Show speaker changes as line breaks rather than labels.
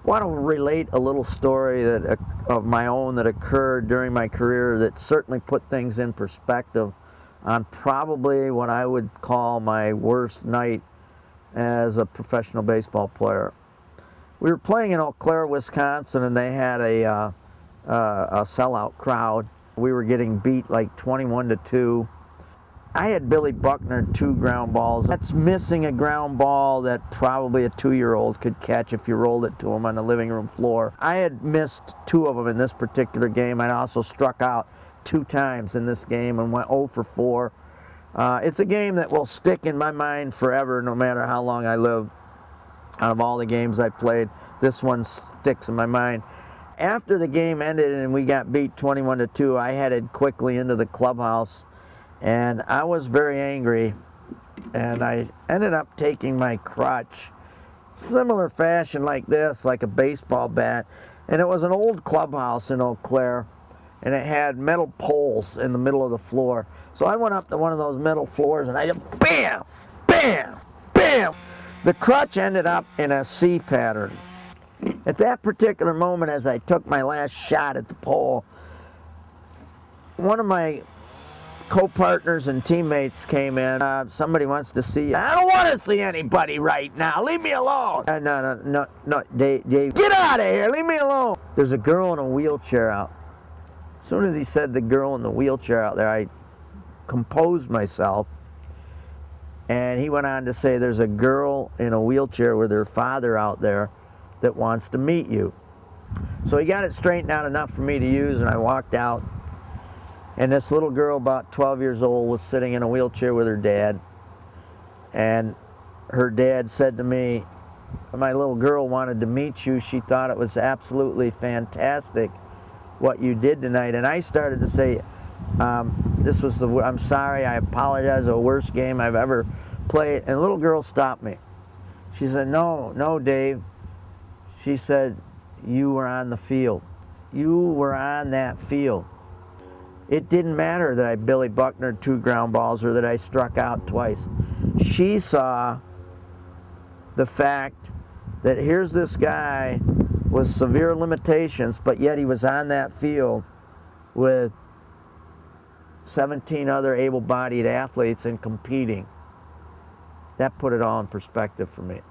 want to relate a little story of my own that occurred during my career that certainly put things in perspective on probably what I would call my worst night as a professional baseball player. We were playing in Eau Claire, Wisconsin, and they had a sellout crowd. We were getting beat like 21-2. I had Billy Buckner 2 ground balls. That's missing a ground ball that probably a 2-year-old could catch if you rolled it to him on the living room floor. I had missed 2 of them in this particular game. I'd also struck out 2 times in this game and went 0 for 4. It's a game that will stick in my mind forever, no matter how long I live. Out of all the games I played, this one sticks in my mind. After the game ended and we got beat 21-2, I headed quickly into the clubhouse. And I was very angry, and I ended up taking my crutch, similar fashion like this, like a baseball bat, and it was an old clubhouse in Eau Claire, and it had metal poles in the middle of the floor. So I went up to one of those metal floors, and I just bam, bam, bam. The crutch ended up in a C pattern. At that particular moment, as I took my last shot at the pole, one of my co-partners and teammates came in. Somebody wants to see you. I don't want to see anybody right now. Leave me alone. No, Dave, get out of here. Leave me alone. There's a girl in a wheelchair out. As soon as he said the girl in the wheelchair out there, I composed myself. And he went on to say, there's a girl in a wheelchair with her father out there that wants to meet you. So he got it straightened out enough for me to use, and I walked out. And this little girl, about 12 years old, was sitting in a wheelchair with her dad. And her dad said to me, my little girl wanted to meet you. She thought it was absolutely fantastic what you did tonight. And I started to say, I'm sorry, I apologize, the worst game I've ever played. And the little girl stopped me. She said, no, Dave. She said, you were on the field. You were on that field. It didn't matter that I Billy Buckner 2 ground balls or that I struck out twice. She saw the fact that here's this guy with severe limitations, but yet he was on that field with 17 other able-bodied athletes and competing. That put it all in perspective for me.